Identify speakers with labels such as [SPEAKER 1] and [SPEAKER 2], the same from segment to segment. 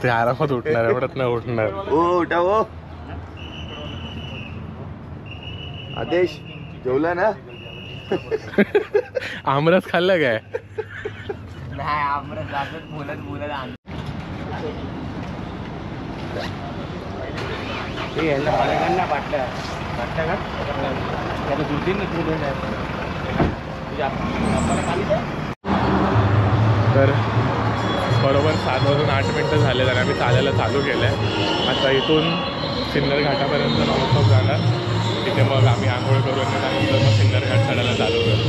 [SPEAKER 1] ते आरामात उठणार, एवढ्यात नाही उठणार.
[SPEAKER 2] ओ उठा ओ. आदेश जेवला ना?
[SPEAKER 1] आमरस खाल्लं काय?
[SPEAKER 3] नाही आमरस जातच बोलत बोलत आण. ते याला बाळगांना वाटलं वाटतं का त्याला 2-3
[SPEAKER 1] तर बरोबर 7 वाजून 8 मिनटं झाले आणि आम्ही चालायला चालू केलं आहे. आता इथून सिन्नर घाटापर्यंत नॉनस्टॉप जाणार. तिथे मग आम्ही आंघोळ करू आणि त्यानंतर मग सिन्नर घाट चढायला चालू करू.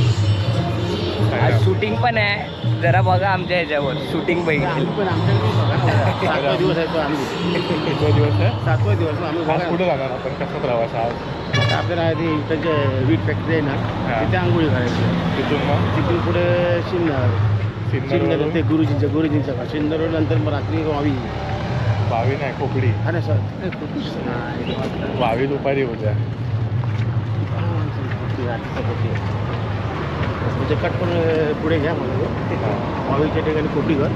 [SPEAKER 3] आज शूटिंग पण आहे, जरा बघा आमच्या ह्याच्यावर शूटिंग बघितली.
[SPEAKER 2] पण आमच्याकडे 7वा दिवस आहे तो आम्ही.
[SPEAKER 1] किती दिवस आहे?
[SPEAKER 2] 7वा दिवस आम्ही.
[SPEAKER 1] आज कुठे जाणार आपण? कसा प्रवास आज?
[SPEAKER 2] आपल्याला ती इथं जे वीट फॅक्टरी आहे ना तिथे आंघोळी करायची.
[SPEAKER 1] तिथून मग
[SPEAKER 2] तिथून पुढे सिन्नर
[SPEAKER 1] सिन्नर
[SPEAKER 2] ते गुरुजींचं का सिन्नर नंतर मग रात्री वावी
[SPEAKER 1] नाही खोपडी.
[SPEAKER 2] हा ना सर
[SPEAKER 1] वावी दुपारी उद्या.
[SPEAKER 2] म्हणजे कट पण पुढे घ्या मला वावीच्या ठिकाणी खोपडी घर.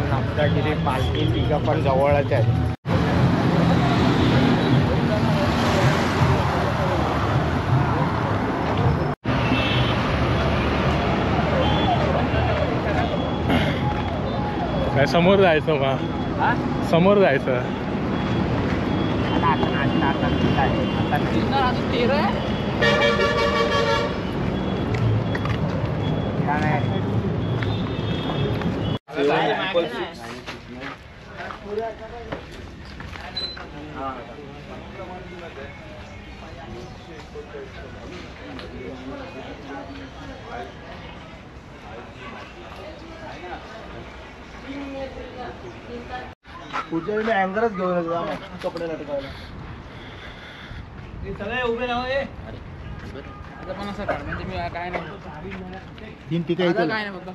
[SPEAKER 3] नाफ्तागिरी पालखी तिघं पण जवळच आहे.
[SPEAKER 1] काय समोर जायचं मग? समोर जायचं.
[SPEAKER 2] पुढच्या वेळी अँगरच घेऊन येतो कपडे लटकायला.
[SPEAKER 3] सगळे उभे राहा. पण असं म्हणजे मी काय नाही
[SPEAKER 2] 3 टिका इथे
[SPEAKER 3] काय नाही फक्त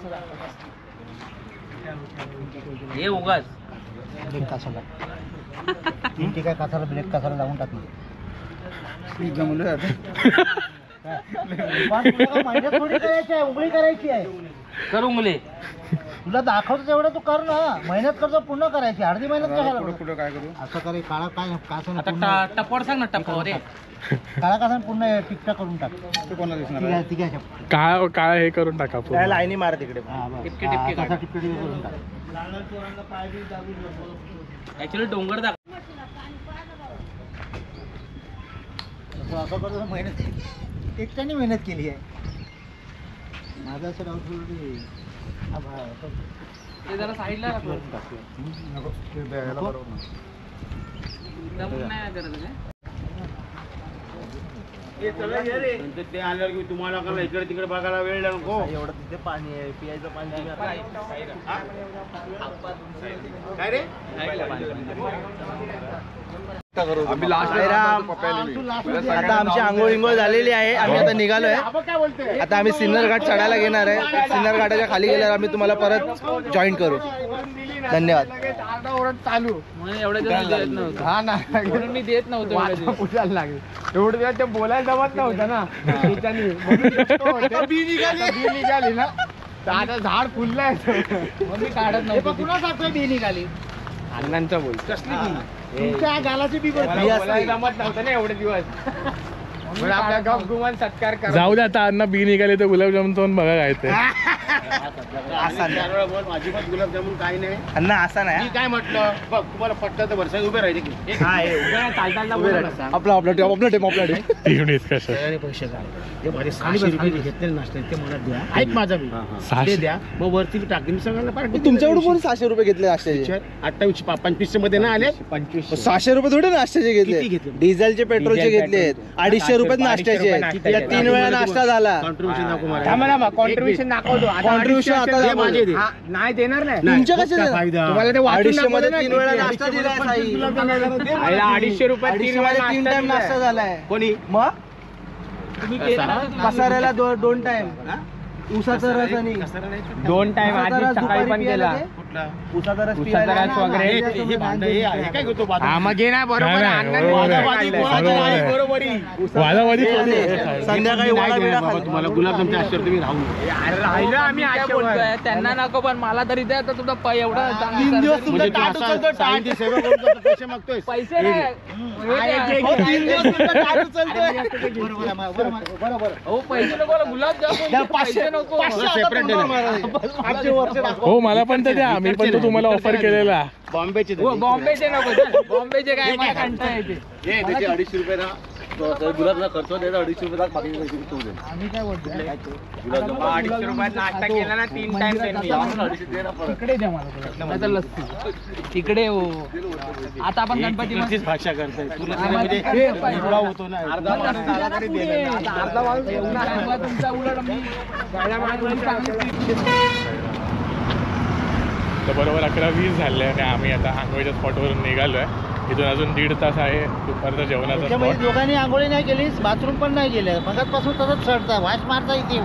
[SPEAKER 3] हे उगाच
[SPEAKER 2] ब्रेक कासाला 3 टिका कासाला ब्रेक कासाला लावून टाकली. जमलं जातं. महिन्यात थोडी करायची आहे, उघडी करायची आहे.
[SPEAKER 3] कर उंगले.
[SPEAKER 2] तुला दाखवतो तेवढं तू कर ना. मेहनत करतो पूर्ण करायची. अर्धी मेहनत कशाला?
[SPEAKER 1] पुढे काय करू?
[SPEAKER 2] असं करे काळा काय कासा
[SPEAKER 3] टप्पड सांग ना टप्पावर
[SPEAKER 2] काळा कासा पूर्ण टिकटा करून टाक.
[SPEAKER 1] ते कोणाला दिसणार?
[SPEAKER 2] काळा
[SPEAKER 1] काय हे करून टाका पूर्ण.
[SPEAKER 2] लाईनी मार तिकडे.
[SPEAKER 3] टिपके टिपके
[SPEAKER 2] काढ. टिपके करून टाक.
[SPEAKER 3] ऍक्च्युअली डोंगर दाख.
[SPEAKER 2] असं करतो मेहनत एकट्याने मेहनत केली आहे. माझं असं डाऊट
[SPEAKER 3] ते जरा साईडला नाही करत
[SPEAKER 2] ते आल्यावर की तुम्हाला का इकडे तिकडे बघायला वेळ नको. एवढं तिथे पाणी आहे, पियाचं पाणी. काय रे आता आमची आंघोळ झालेली आहे. आम्ही आता निघालोय. आता आम्ही सिन्नर घाट चढायला घेणार आहे. सिन्नर घाटाच्या खाली गेल्यावर आम्ही तुम्हाला परत जॉईन करू. धन्यवाद.
[SPEAKER 3] चालू म्हणून एवढं देत नव्हतं. हा ना म्हणून मी देत नव्हतो. पुजायला लागेल एवढं दिवस ते बोलायला जमत नव्हतं ना. बी निघाली ना आता झाड फुललंय. मग मी काढत नव्हतं. पुन्हा सांगतोय बी निघाली. अण्णांचं बोल कसली बी तुमच्या गालाचे बी जमत नव्हतं ना एवढे दिवस म्हणून आपल्या गप गुमान सत्कार करा.
[SPEAKER 1] जाऊ दे आता अण्णा बी निघाले तर गुलाबजामुन तो बघा काय ते
[SPEAKER 3] माझी पण गुलाबजामुन काही नाही
[SPEAKER 2] अण्णा असा नाही
[SPEAKER 3] काय म्हटलं बघ तुम्हाला पटलं तर वर्षात उभे राहिले की
[SPEAKER 2] आपला टेम
[SPEAKER 1] टीम डिस्कशन
[SPEAKER 3] पैसे काय 600 रुपये घेतले नाश्ते ते मला द्या ऐक माझा मी 600 द्या मग वरती टाकीन सगळ्यांना पार्टी
[SPEAKER 2] तुमच्याकडून कोण 600 रुपये घेतले नाश्त्याचे
[SPEAKER 3] 28 25 मध्ये ना आले
[SPEAKER 2] 600 रुपये थोडे नाश्त्याचे
[SPEAKER 3] किती
[SPEAKER 2] घेतले
[SPEAKER 3] घेतले?
[SPEAKER 2] डिझेलचे पेट्रोलचे घेतलेत 250 रुपये नाश्त्याचे आहेत. या 3 वेळा नाश्ता झाला
[SPEAKER 3] कॉन्ट्रीब्युशन नको मला कॉन्ट्रीब्युशन दाखवतो
[SPEAKER 2] Contribution आता
[SPEAKER 3] हे
[SPEAKER 2] दाखव.
[SPEAKER 3] माझे दे. नाही देणार नाही
[SPEAKER 2] तुमचे कसे
[SPEAKER 3] काय
[SPEAKER 2] देणार?
[SPEAKER 3] फायदा? तुम्हाला ते वाटून
[SPEAKER 2] 250 मध्ये
[SPEAKER 3] दाखवलं
[SPEAKER 2] 3 वेळा
[SPEAKER 3] ना,
[SPEAKER 2] नाश्ता दिलाय साई.
[SPEAKER 3] आईला 250 रुपये
[SPEAKER 2] 250 मध्ये 3 टाइम नाश्ता झालाय
[SPEAKER 3] कोणी
[SPEAKER 2] मग पसाऱ्याला 2 टाइम उसाचा रस आणि
[SPEAKER 3] 2 टाइम
[SPEAKER 2] उसाचा
[SPEAKER 3] आधी
[SPEAKER 2] रस
[SPEAKER 3] सकाळी
[SPEAKER 2] दुपारी
[SPEAKER 3] पण
[SPEAKER 2] पियाला
[SPEAKER 3] केला
[SPEAKER 2] ते? उसाचा रस
[SPEAKER 3] उसाचा
[SPEAKER 2] पियाला
[SPEAKER 3] रस
[SPEAKER 2] ना,
[SPEAKER 3] वगैरे
[SPEAKER 2] ना,
[SPEAKER 3] हे
[SPEAKER 2] हे
[SPEAKER 3] भांडं हे आहे काय घेतो
[SPEAKER 2] हा,
[SPEAKER 3] मग घे ना बरोबर
[SPEAKER 1] नाही,
[SPEAKER 3] आहे.
[SPEAKER 1] नाही, बरोबर आहे.
[SPEAKER 3] वादावादी
[SPEAKER 1] बरोबर
[SPEAKER 3] कोणाचं
[SPEAKER 1] आहे.
[SPEAKER 3] नाही, बरोबर आहे.
[SPEAKER 1] वादावादी
[SPEAKER 2] हे
[SPEAKER 1] कोणी
[SPEAKER 2] आहे.
[SPEAKER 1] आहे?
[SPEAKER 2] संध्याकाळी वडा बिडा
[SPEAKER 3] बाबा,
[SPEAKER 2] खाल्ला.
[SPEAKER 3] तुम्हाला गुलाबजामच्या आश्चर्य तुम्ही राहून राहिलं आम्ही आश्चर्य
[SPEAKER 4] त्यांना नको पण मला तरी द्या तर तुझा पाय एवढा चांगला
[SPEAKER 2] 3 दिवस
[SPEAKER 4] सरदर्द.
[SPEAKER 2] तुमचं
[SPEAKER 3] म्हणजे
[SPEAKER 2] ताट उचलतो, ताट.
[SPEAKER 3] सेवा करून जातो, पैसे मागतोय
[SPEAKER 4] पैसे नाही
[SPEAKER 2] अहो, 3 दिवस तुमचं ताट उचलतोय. बरोबर.
[SPEAKER 4] हो पैसे नको मला गुलाबजामुन
[SPEAKER 2] द्या,
[SPEAKER 4] दे, पैसे नको
[SPEAKER 3] सेपरेट देणार.
[SPEAKER 2] आमचे वर्ष दाखव.
[SPEAKER 1] हो मला पण तर द्या मी पण तो तुम्हाला ऑफर केलेला
[SPEAKER 3] बॉम्बेचे
[SPEAKER 4] हो, बॉम्बेचे नको चल. बॉम्बेचे काय मला कंटाळा येते
[SPEAKER 3] त्याचे 250 रुपये ना गुलाबला खर्च द्यायचा 250 रुपये बाकी पैसे तू दे
[SPEAKER 4] आम्ही काय बोलतो
[SPEAKER 3] 250 रुपयात नाश्ता केला ना 3 टाइम
[SPEAKER 4] तिकडे द्या मला गुलाबजामुन. नाहीतर लस्सी तिकडे हो आता आपण गणपती
[SPEAKER 3] तीच भाषा करताय तुला
[SPEAKER 4] आम्हाला
[SPEAKER 3] म्हणजे
[SPEAKER 4] हे पाहिजे.
[SPEAKER 3] एवढा होतो ना अर्धा माणूस आला तरी देणार नाही.
[SPEAKER 4] आता अर्धा वाजून येऊन आहे. तुमचा उलट मी गाड्या मारून चांगली
[SPEAKER 1] तर बरोबर 11:20 झाले आणि आम्ही आता आंघोळीच्या स्पॉटवरून निघालो आहे. इथून अजून 1.5 तास आहे दुपारचं जेवणाचा
[SPEAKER 2] त्याच्यामध्ये
[SPEAKER 1] स्पॉट.
[SPEAKER 2] दोघांनी आंघोळी नाही केली बाथरूम पण नाही गेलं मगाचपासून तसंच चढता वास मारता इथे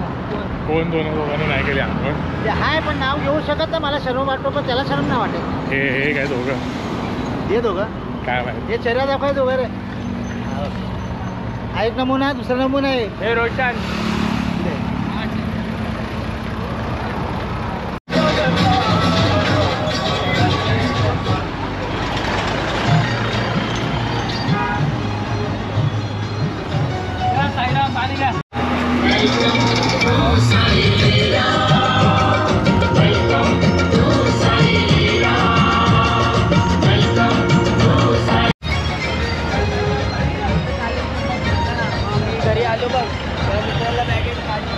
[SPEAKER 1] कोण दोघांनी नाही केली आंघोळ.
[SPEAKER 2] ते हाय पण नाव घेऊ शकत नाही मला शरम वाटतो पण त्याला शरम नाही वाटत
[SPEAKER 1] हे काय दोघं
[SPEAKER 2] हे दोघं
[SPEAKER 1] काय माहिती
[SPEAKER 2] हे चेहरा दाखवायचं वगैरे हा एक नमुना आहे दुसरा नमुना आहे
[SPEAKER 3] हे रोशन
[SPEAKER 4] घरी आलो बघ त्या मित्राला बॅगेत काढून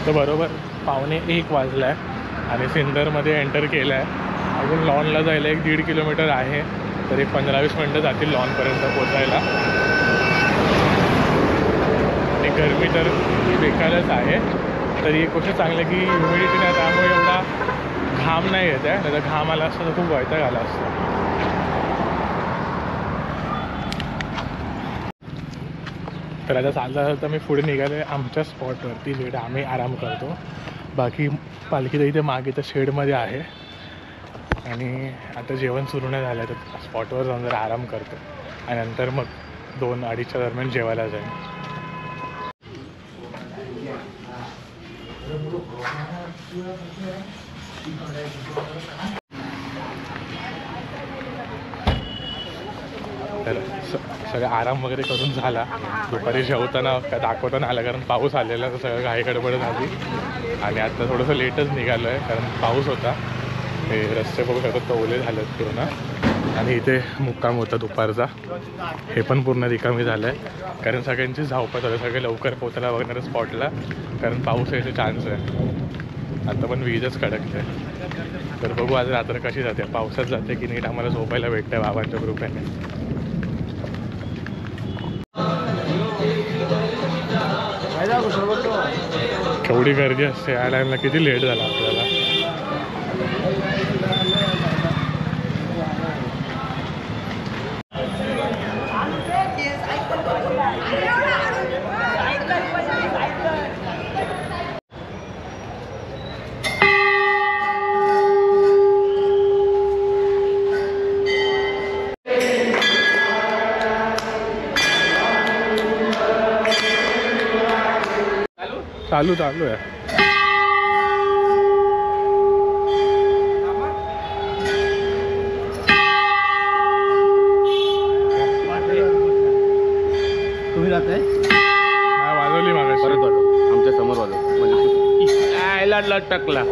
[SPEAKER 1] तर बरोबर 1:45 वाजला आहे आणि सिन्नरमध्ये एंटर केलं आहे. अजून लॉनला जायला 1-1.5 किलोमीटर आहे तर एक 15-20 मिनटं जातील लॉनपर्यंत पोचायला. आणि गरमी तर बेकारच आहे. तरी एक गोष्ट चांगली आहे की ह्युमिडिटी नाही त्यामुळे एवढा घाम नाही येत आहे. नाही तर घाम आला असता तर खूप वैताग आला असतं. तर आता चाललं तर मी पुढे निघाले आमच्या स्पॉटवरती जिकडे आम्ही आराम करतो. बाकी पालखी तर इथे मागे तर शेडमध्ये आहे आणि आता जेवण सुरू नाही झालं तर स्पॉटवर जाऊन जरा आराम करतो आणि नंतर मग 2-2:30च्या दरम्यान जेवायला जाईल. तर सगळं आराम वगैरे करून झाला. दुपारी जेवताना का दाखवताना आलं कारण पाऊस आलेला तर सगळं घाई गडबड झाली आणि आता थोडंसं लेटच निघालो आहे कारण पाऊस होता. हे रस्ते बघू शकतात तर ओले झालेत पूर्ण आणि इथे मुक्काम होता दुपारचा हे पण पूर्ण रिकामी झालं आहे कारण सगळ्यांची धावपळ झालं. सगळे लवकर पोचायला बघणार स्पॉटला कारण पाऊस यायचे चान्स आहे. आता पण वीजच कडकते तर बघू आज रात्र कशी जाते. पावसात जाते की नीट आम्हाला झोपायला भेटतं बाबांच्या कृपेने. केवढी गर्दी असते या टाईमला किती लेट झाला आपल्याला. चालू आहे.
[SPEAKER 2] तुम्ही जाताय
[SPEAKER 1] वाजवली मागाशी.
[SPEAKER 3] परत वाजव, आमच्या समोर वाजव. म्हणजे
[SPEAKER 1] आयला लटकला.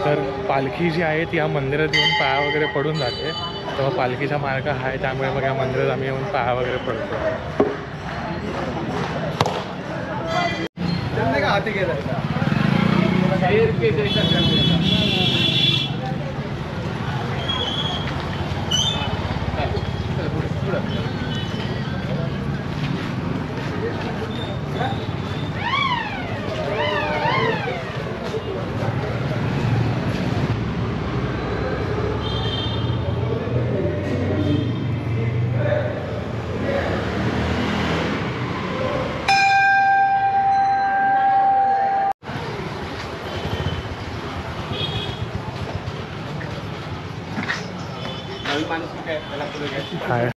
[SPEAKER 1] तर पालखी जी आहे ती या मंदिरात येऊन पाया वगैरे पडून जाते. तेव्हा पालखीचा मार्ग आहे त्यामुळे मग या मंदिरात आम्ही येऊन पाया वगैरे पडतो.
[SPEAKER 2] त्यांनी का हाती गेलं
[SPEAKER 1] काय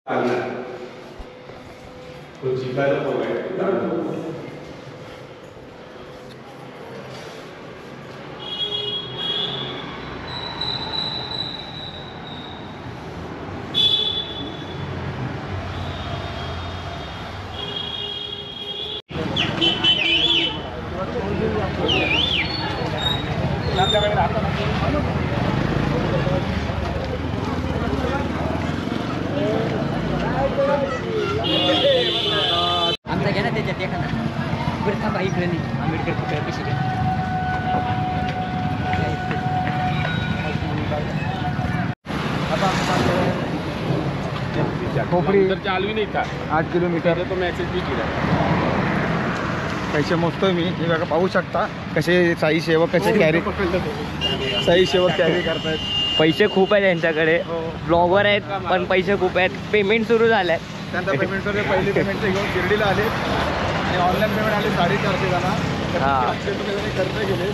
[SPEAKER 4] आमचा घ्या ना त्याच्यात एखादा. बरं थांबा, इकडे नाही. आंबेडकर पुतळा कशी घ्या.
[SPEAKER 2] खोपरी
[SPEAKER 3] तर चालवी नाही का
[SPEAKER 2] 8 किलोमीटर.
[SPEAKER 3] तो मेसेज बी केला.
[SPEAKER 2] पैसे मोजतोय मी. हे बघा पाहू शकता कसे साई सेवक कसे कॅरी करतायत.
[SPEAKER 5] पैसे खूप आहेत त्यांच्याकडे. ब्लॉगर आहेत पण पैसे खूप आहेत. पेमेंट सुरू झालंय.
[SPEAKER 2] त्यांचा पेमेंटवर पहिली पेमेंट घेऊन शिर्डीला आले आणि ऑनलाईन पेमेंट आले 450 जणांना.
[SPEAKER 5] हा.
[SPEAKER 2] 500 रुपये खर्च केले,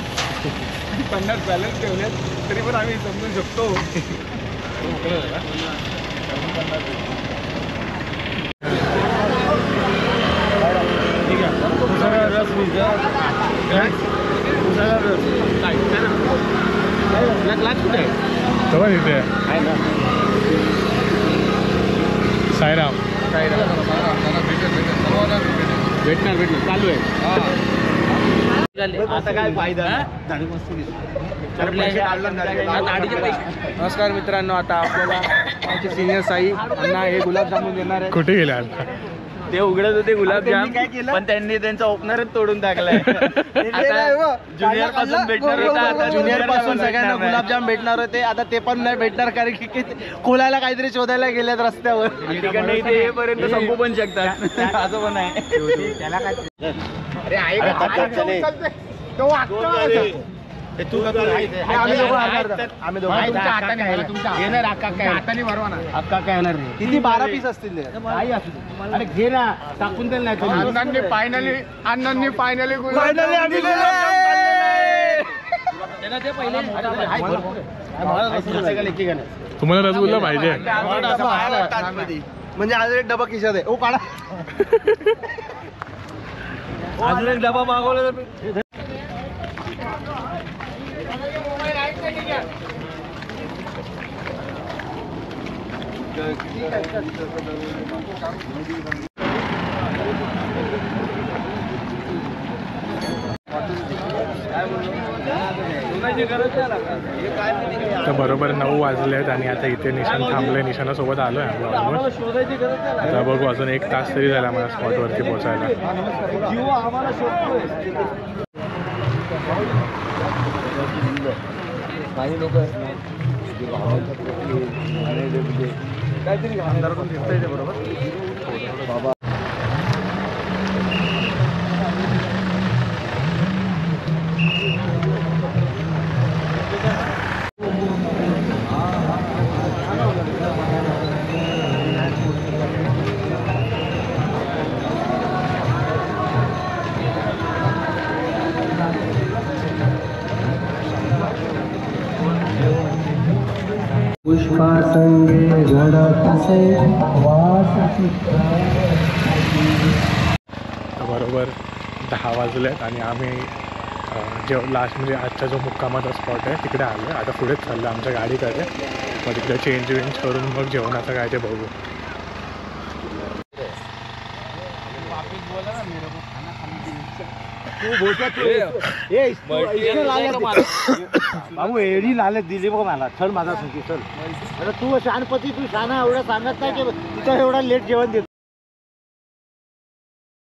[SPEAKER 2] 50 बॅलन्स ठेवलेत. तरी पण आम्ही समजून शकतो.
[SPEAKER 1] तेव्हा तिथे साईराम
[SPEAKER 3] भेटणार चालू आहे.
[SPEAKER 2] आता काय फायदा. नमस्कार मित्रांनो, आता आपल्याला आमचे सिनियर साई अण्णा हे गुलाबजामुन देणार आहे.
[SPEAKER 1] कुठे गेले आता?
[SPEAKER 5] ते उघडत होते गुलाबजाम
[SPEAKER 2] काय केलं?
[SPEAKER 5] पण त्यांनी त्यांचा ओपनरच तोडून टाकलाय. ज्युनियर पासून भेटणार होता, आता
[SPEAKER 2] ज्युनियर पासून
[SPEAKER 5] भेटणार
[SPEAKER 2] सगळ्यांना
[SPEAKER 5] नाही.
[SPEAKER 2] गुलाबजाम भेटणार होते. आता ते पण नाही भेटणार कारण की कोलायला काहीतरी शोधायला गेलेत रस्त्यावर.
[SPEAKER 5] तिकडनं इथे येईपर्यंत संपू पण शकतात. असं पण आहे.
[SPEAKER 2] आम्ही दोघं किती 12 पीस असतील ते.
[SPEAKER 3] अरे घे ना, टाकून दे ना. अण्णांनी फायनली
[SPEAKER 2] Finally आम्ही
[SPEAKER 1] तुम्हाला रसगुल्ला पाहिजे?
[SPEAKER 2] म्हणजे अजून एक डबा खिशात आहे. ओ काढा.
[SPEAKER 5] अजून एक डबा मागवला तर
[SPEAKER 1] तर बरोबर 9 वाजले आहेत आणि आता इथे निशाण थांबले. निशाणासोबत आलो आहे आता बघू अजून 1 तास तरी झाला मला स्पॉटवरती पोहोचायला.
[SPEAKER 2] काही लोक काहीतरी आमदार पण दिसतंय ते बरोबर बाबा.
[SPEAKER 1] बरोबर 10 वाजलेत आणि आम्ही लास्ट म्हणजे आजचा जो मुक्कामाचा स्पॉट आहे तिकडे आलो आहे. आता पुढेच चाललो आमच्या गाडीकडे. मग तिकडे चेंज करून मग जेवणाचं काय ते बघू.
[SPEAKER 2] बाबू एडी लालच दिली बघ मला. चल माझा संकी चल. तू शानपती तू शाना एवढं सांगत नाही की तुझा एवढा लेट जेवण देतो.